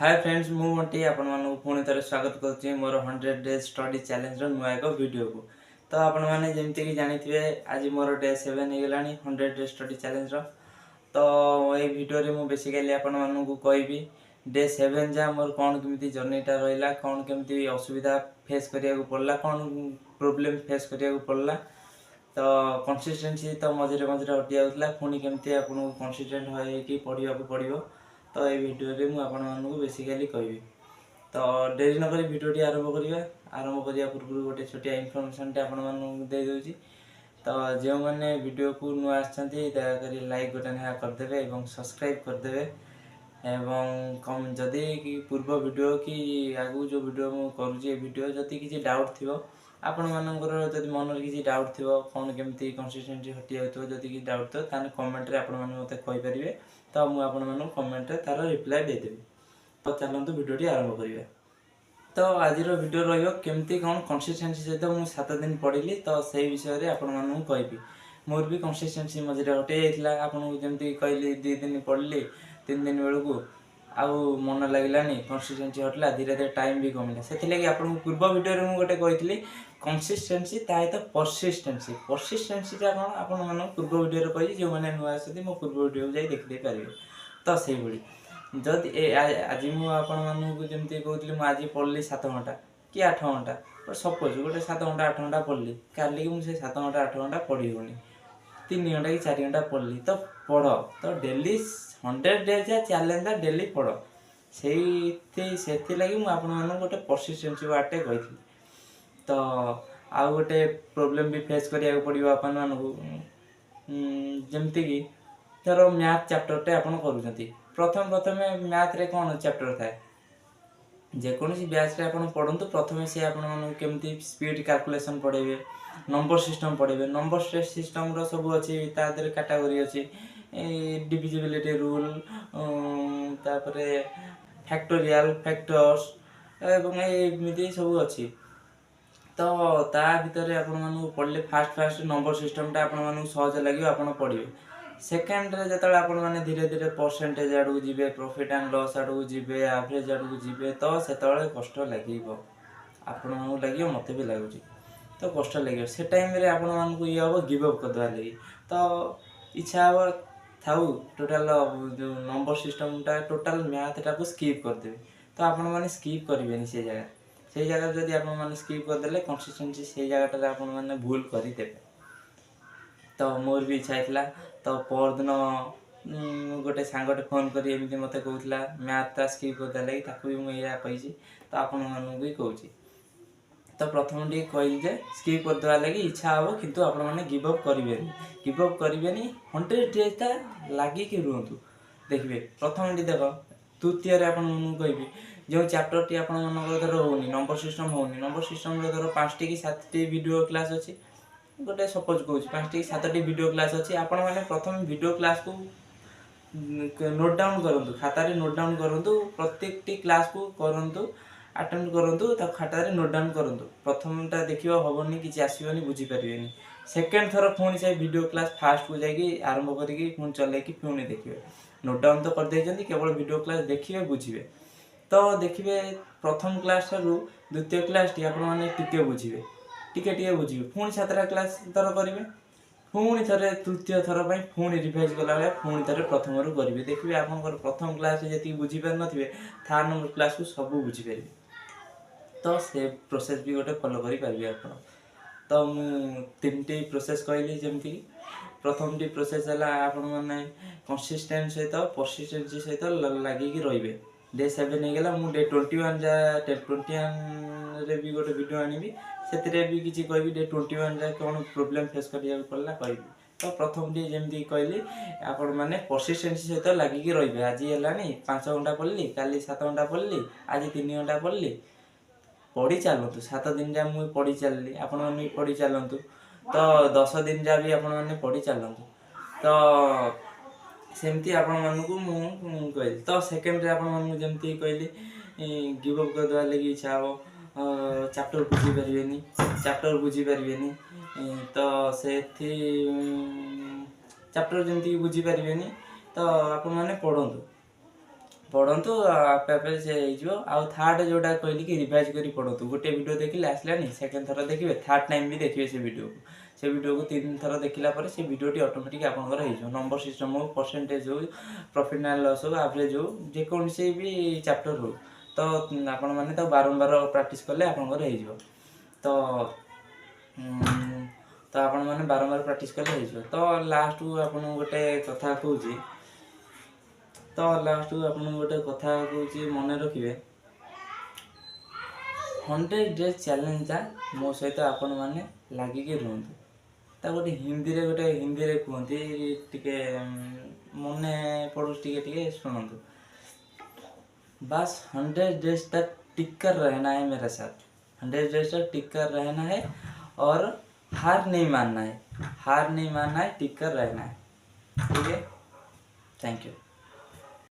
Hi friends मु बंटी आपण मानू पुणी थे स्वागत करुच्ची मोर 100 डेज स्टडी चैलेंज नुआ एक वीडियो को। तो आपण मैंने जमती कि जानी आज मोर डे 7 हो गला 100 डेज स्टडी चैलेंज तो ये वीडियो रे मु बेसिकली आपण मानू कहबी डे 7 जा मोर कौन केमती जर्नीटा रहा कौन केमती असुविधा फेस करिया पड़ला कौन प्रोब्लेम फेस करिया पड़ला। तो कंसिस्टेंसी तो मझे मझे हटि जाऊला पुणी केमती आपको कंसिस्टेंट होगी पढ़ा पड़ो। तो ये वीडियो रे मु आपण मानू बेसिकली कहबी। तो डेरी नक वीडियो आरंभ करवा पूर्व गोटे छोटिया इनफर्मेशन आप दे दूँगी। तो जो मैंने वीडियो को नुआ दयाकोरी लाइक गोटे ना करदे और सब्सक्राइब करदे एवं कम जदि कि पूर्व वीडियो कि आगु जो वीडियो मुझे वीडियो जदि किसी डाउट थी आपण मानकर जब मन में किसी डाउट थी कौन केमती कंसिस्टेंसी हटि जाऊँ जदि किसी डाउट थो ताने कमेंट रे आपण माने मते कहि परिबे। तो मु आपण मानू कमेंट रे तार रिप्लाई दे देबी। तो चलतु वीडियो आरंभ करिवे। तो आज वीडियो रहियो केमती कौन कंसिस्टेंसी सहित मुझे 7 दिन पढ़ी तो से विषय रे आपण मानू कहबी। मोर भी कंसिस्टेंसी मझे हटि जाइतिला आपन जमती कहली 2 दिन पढ़ली 3 दिन बेलू आउ मन लगलानी कंसिस्टेंसी हटला धीरे धीरे टाइम भी कमिला से आपको पूर्व वीडियो रे गोटे कही कंसिस्टेंसी सहित परसिस्टेंसी परसिस्टेंसी कौन आपण मान पूर्व वीडियो कही जो मैंने नुआ आसती मो पूर्व वीडियो जाई देखते पारे। तो से जदि आज मुझे जमी कहती आज पढ़ली 7 घंटा कि 8 घंटा सपोज गोटे 7 घंटा 8 घंटा पढ़ली काली मुझे 7 घंटा 8 घंटा पढ़ी होनी 3 घंटा कि 4 घंटा पढ़ली तो पढ़ तो डेली 100 डेज चैलेंज डेली पढ़ से लगी मुझे गोटे परसिस्टेंसी वार्डटे कही। तो आउ गोटे प्रोब्लेम भी फेस करिया पड़ो अपन मानू जमती कि धर मैथ चैप्टरटे आप करूँ प्रथम प्रथम मैथ रे कौन चैप्टर थाए जेकोसी बैच रे आपण पढ़ु प्रथम से आपमती स्पीड कैलकुलेशन पढ़ेबे नंबर सिस्टम पढ़ेबे नंबर सिस्टम रो सब अच्छी तादर कैटेगरी अच्छी डिविजिबिलिटी रूल तापरे फैक्टोरियल फैक्टर्स एवं एमती सब अच्छी। तो ता भितर आपको पढ़ले फास्ट नंबर सिस्टमटा आपको सहज लगे आप पढ़े सेकेंड रे जतले आपण माने धीरे धीरे परसेंटेज आड़ू जीवे प्रॉफिट एंड लॉस आड़ू जीवे एवरेज आड़ू जीवे तो सेतले कष्ट लगे आपण मानू लगे मते भी लगुच तो कष्ट लगे से टाइम रे आपण मानू ये हम गिव अप करदेवा लगी। तो इच्छा हम थाऊ टोटाल जो नंबर सिस्टमटा टोटाल मैथटा को स्किप करदेवे तो आपण माने स्किप करेंगे से जगह जदि आपण माने स्किप करदे कंसिस्टेंसी से जगह आपण माने भूल करदेवे। तो मोर भी इच्छा था तो परदिन गोटे सांगटे फोन करी एमती मत कहला मैथटा स्किप करदे लगी भी मुझे कही तो आपण मानू भी कहूँ। तो प्रथम टी कहे स्किप करदेवा लगी इच्छा हम किंतु आपण मैंने गिव अप करेंगे 100 डेज लगिक रुहतु देखिए। प्रथम टी देख तृतीय कहि जो चैप्टर टी आप धर होनी नंबर सिस्टम धर 5 कि 7 वीडियो क्लास अच्छी गोटे सपोज कहूँ 5 कि 7 वीडियो क्लास अच्छी आपण मैंने प्रथम वीडियो क्लास को नोट डाउन करूँ खातार नोट डाउन करूँ प्रत्येक टी क्लास को करूँ अटेम्प्ट करूँ खातार नोट डाउन करूँ प्रथमटा देखिए हेनी कि आसोनी बुझीपारे सेकेंड थर पुणी से वीडियो क्लास फास्ट को जाकि आरंभ करके पुणी चलैकी पुणी देखिए नोट डाउन तो करदे केवल वीडियो क्लास देखिए बुझे। तो देखिए प्रथम क्लास ठारू द्वितीय क्लास टी आपके बुझे टिके बुझे पुणी 7टा क्लास थर करेंगे पुणी थे तृतीय थर पर पुणी रिवाइज कला भाई पुणी थे प्रथम रू करेंगे देखिए आप प्रथम क्लास जी बुझीपार थे थर्ड नंबर क्लास को सब बुझीपारे तो से प्रोसेस भी गोटे फॉलो करेंगे आप। तो मु 3टी प्रोसेस कहली जमती प्रथम टी प्रोसेस है आपण मैंने कंसिस्टेंट सहित परसिस्टेंसी सहित लगिकी रे डे 7 हो गला मु डे 21 रे भी गोटे वीडियो आनी से भी किसी कहि डे 21 जा कौन प्रोब्लेम फेस करिया पड़ला कहि। तो प्रथम टी जमती कहली आपण मैंने परसिस्टेंसी सहित लगिकी रे आज है 5 घंटा पढ़ली काली 7 घंटा पढ़ली आज 3 घंटा पढ़ली पढ़ी चलतु 7 दिन जा मुझे पढ़ी चलली आपण मैंने पढ़ी चलतु तो 10 दिन जा भी आपण मैंने पढ़ी चलतु। तो सेमती आपण मानू मु कहली तो सेकेंड रे आपण मानू जमती कहली गिव अप करदेवा लगी इच्छा हम चैप्टर बुझी पारे तो से चैप्टर जमती बुझी पारे तो आपण मैंने पढ़ु पढ़तु आपे आपे से आउ थार्ड जोटा कहली कि रिवाइज करी पढ़तु गोटे वीडियो देखिले आसलानी सेकेंड थर देखिए थर्ड टाइम भी देखिए से वीडियो को 3 थर देखला पर से वीडियोटी ऑटोमेटिक आपनकर हो नंबर सिस्टम हो परसेंटेज हो प्रॉफिट एंड लॉस हो एवरेज हो जेकोसी भी चैप्टर हो तो आपण माने तो बारंबार प्रैक्टिस कले आपनकर हो तो तो आपण माने बारंबार प्रैक्टिस कले हो तो लास्ट को आपन गोटे कथा कहूची तो लास्ट आपन गोटे कथा कहूँ मन रखिए 100 डेज चैलेंज मो सहित आपण मैंने लगिकी रुहतु ता गोटे हिंदी रे कहते टिके मन पड़ू टिके शुणु बस 100 डेज तक टिक कर रहना है मेरे साथ 100 डेज तक टिक कर रहना है और हार नहीं मानना है टिक कर रहना है ठीक है थैंक यू।